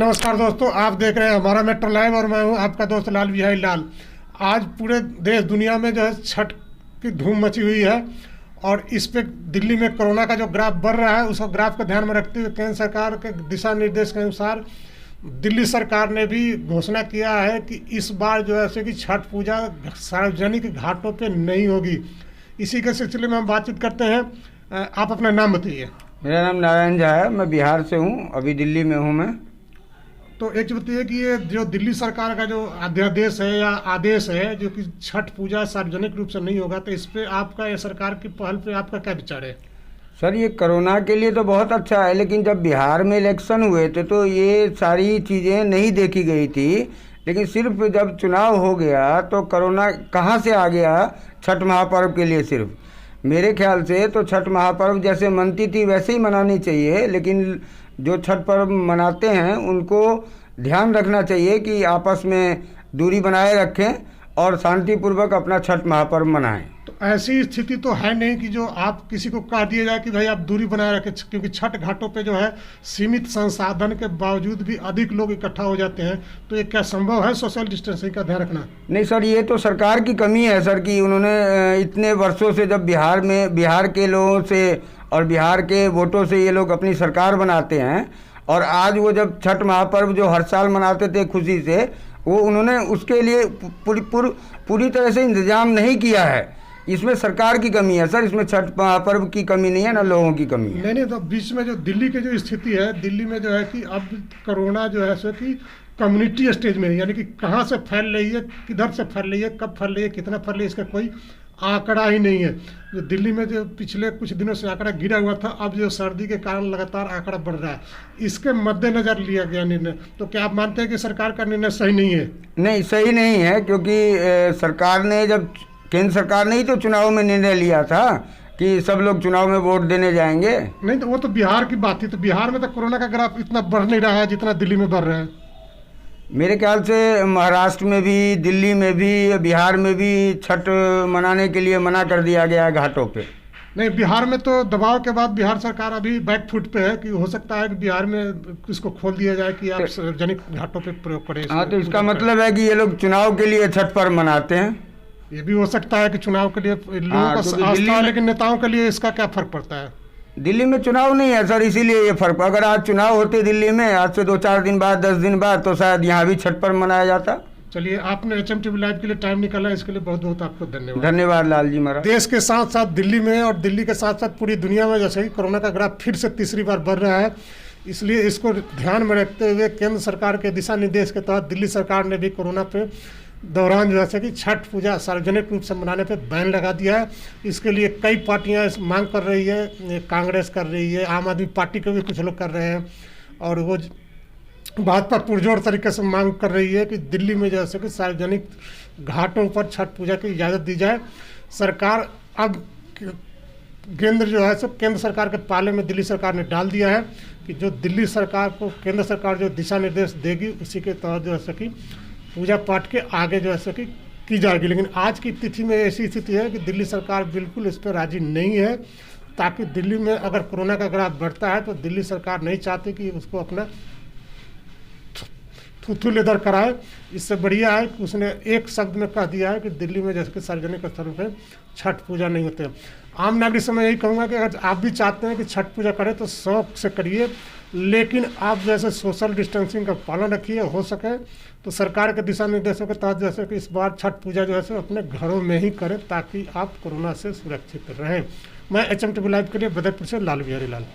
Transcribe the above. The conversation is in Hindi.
नमस्कार दोस्तों, आप देख रहे हैं हमारा मेट्रो लाइव और मैं हूं आपका दोस्त लाल बिहारी लाल। आज पूरे देश दुनिया में जो है छठ की धूम मची हुई है और इस पे दिल्ली में कोरोना का जो ग्राफ बढ़ रहा है उसको ग्राफ को ध्यान में रखते हुए केंद्र सरकार के दिशा निर्देश के अनुसार दिल्ली सरकार ने भी घोषणा किया है कि इस बार जो है कि छठ पूजा सार्वजनिक घाटों पे नहीं होगी। इसी के सिलसिले में हम बातचीत करते हैं। आप अपना नाम बताइए। मेरा नाम नारायण झा है, मैं बिहार से हूँ, अभी दिल्ली में हूँ मैं। तो एक चीज बताइए कि ये जो दिल्ली सरकार का जो अध्यादेश है या आदेश है जो कि छठ पूजा सार्वजनिक रूप से नहीं होगा, तो इस पे आपका या सरकार की पहल पे आपका क्या विचार है? सर, ये कोरोना के लिए तो बहुत अच्छा है, लेकिन जब बिहार में इलेक्शन हुए थे तो ये सारी चीज़ें नहीं देखी गई थी। लेकिन सिर्फ जब चुनाव हो गया तो कोरोना कहाँ से आ गया छठ महापर्व के लिए? सिर्फ मेरे ख्याल से तो छठ महापर्व जैसे मनती थी वैसे ही मनानी चाहिए, लेकिन जो छठ पर्व मनाते हैं उनको ध्यान रखना चाहिए कि आपस में दूरी बनाए रखें और शांतिपूर्वक अपना छठ महापर्व मनाएं। तो ऐसी स्थिति तो है नहीं कि जो आप किसी को कह दिया जाए कि भाई आप दूरी बनाए रखें, क्योंकि छठ घाटों पे जो है सीमित संसाधन के बावजूद भी अधिक लोग इकट्ठा हो जाते हैं। तो ये क्या संभव है सोशल डिस्टेंसिंग का ध्यान रखना? नहीं सर, ये तो सरकार की कमी है सर कि उन्होंने इतने वर्षों से जब बिहार के लोगों से और बिहार के वोटों से ये लोग अपनी सरकार बनाते हैं, और आज वो जब छठ महापर्व जो हर साल मनाते थे खुशी से, वो उन्होंने उसके लिए पूरी तरह से इंतजाम नहीं किया है। इसमें सरकार की कमी है सर, इसमें छठ महापर्व की कमी नहीं है, ना लोगों की कमी है। नहीं, तो बीच में जो दिल्ली की जो स्थिति है, दिल्ली में जो है कि अब कोरोना जो है सो कि कम्युनिटी स्टेज में, यानी कि कहाँ से फैल रही है, किधर से फैल रही है, कब फैल रही है, कितना फैल रही है, इसका कोई आंकड़ा ही नहीं है। जो दिल्ली में जो पिछले कुछ दिनों से आंकड़ा गिरा हुआ था, अब जो सर्दी के कारण लगातार आंकड़ा बढ़ रहा है, इसके मद्देनजर लिया गया निर्णय। तो क्या आप मानते हैं कि सरकार का निर्णय सही नहीं है? नहीं, सही नहीं है, क्योंकि सरकार ने जब केंद्र सरकार ने ही तो चुनाव में निर्णय लिया था कि सब लोग चुनाव में वोट देने जाएंगे। नहीं, तो वो तो बिहार की बात थी। तो बिहार में तो कोरोना का ग्राफ इतना बढ़ नहीं रहा है जितना दिल्ली में बढ़ रहा है। मेरे ख्याल से महाराष्ट्र में भी, दिल्ली में भी, बिहार में भी छठ मनाने के लिए मना कर दिया गया है घाटों पे। नहीं, बिहार में तो दबाव के बाद बिहार सरकार अभी बैक फुट पे है कि हो सकता है कि बिहार में इसको खोल दिया जाए कि आप सार्वजनिक घाटों पे प्रयोग करें। हाँ, तो इसका मतलब है कि ये लोग चुनाव के लिए छठ पर्व मनाते हैं। ये भी हो सकता है कि चुनाव के लिए लोगों का आस्था है, लेकिन नेताओं के लिए इसका क्या फर्क पड़ता है? दिल्ली में चुनाव नहीं है सर, इसीलिए ये फर्क। अगर आज चुनाव होते दिल्ली में, आज से 2-4 दिन बाद, 10 दिन बाद, तो शायद यहाँ भी छठ पर्व मनाया जाता। चलिए, आपने HMTV लाइव के लिए टाइम निकाला, इसके लिए बहुत बहुत आपको धन्यवाद। धन्यवाद लाल जी महाराज। देश के साथ साथ दिल्ली में और दिल्ली के साथ साथ पूरी दुनिया में जैसे ही कोरोना का ग्राफ फिर से तीसरी बार बढ़ रहा है, इसलिए इसको ध्यान में रखते हुए केंद्र सरकार के दिशा निर्देश के तहत दिल्ली सरकार ने भी कोरोना पे दौरान जो है कि छठ पूजा सार्वजनिक रूप से मनाने पे बैन लगा दिया है। इसके लिए कई पार्टियां मांग कर रही है, कांग्रेस कर रही है, आम आदमी पार्टी के भी कुछ लोग कर रहे हैं, और वो भाजपा पुरजोर तरीके से मांग कर रही है कि दिल्ली में जैसे कि सार्वजनिक घाटों पर छठ पूजा की इजाज़त दी जाए। सरकार अब केंद्र जो है सब केंद्र सरकार के पाले में दिल्ली सरकार ने डाल दिया है कि जो दिल्ली सरकार को केंद्र सरकार जो दिशा निर्देश देगी उसी के तहत जो है कि पूजा पाठ के आगे जो है की जाएगी। लेकिन आज की तिथि में ऐसी स्थिति है कि दिल्ली सरकार बिल्कुल इस पर राजी नहीं है, ताकि दिल्ली में अगर कोरोना का ग्राफ बढ़ता है तो दिल्ली सरकार नहीं चाहती कि उसको अपना थूथू लेदर कराए। इससे बढ़िया है कि उसने एक शब्द में कह दिया है कि दिल्ली में जैसे कि सार्वजनिक स्थलों पर छठ पूजा नहीं होते। आम नागरिक से मैं यही कहूँगा कि अगर आप भी चाहते हैं कि छठ पूजा करें तो शौक से करिए, लेकिन आप जैसे सोशल डिस्टेंसिंग का पालन रखिए। हो सके तो सरकार के दिशा निर्देशों के तहत जैसे कि इस बार छठ पूजा जो है अपने घरों में ही करें, ताकि आप कोरोना से सुरक्षित रहें। मैं HMTV लाइव के लिए बदरपुर से लाल बिहारी लाल।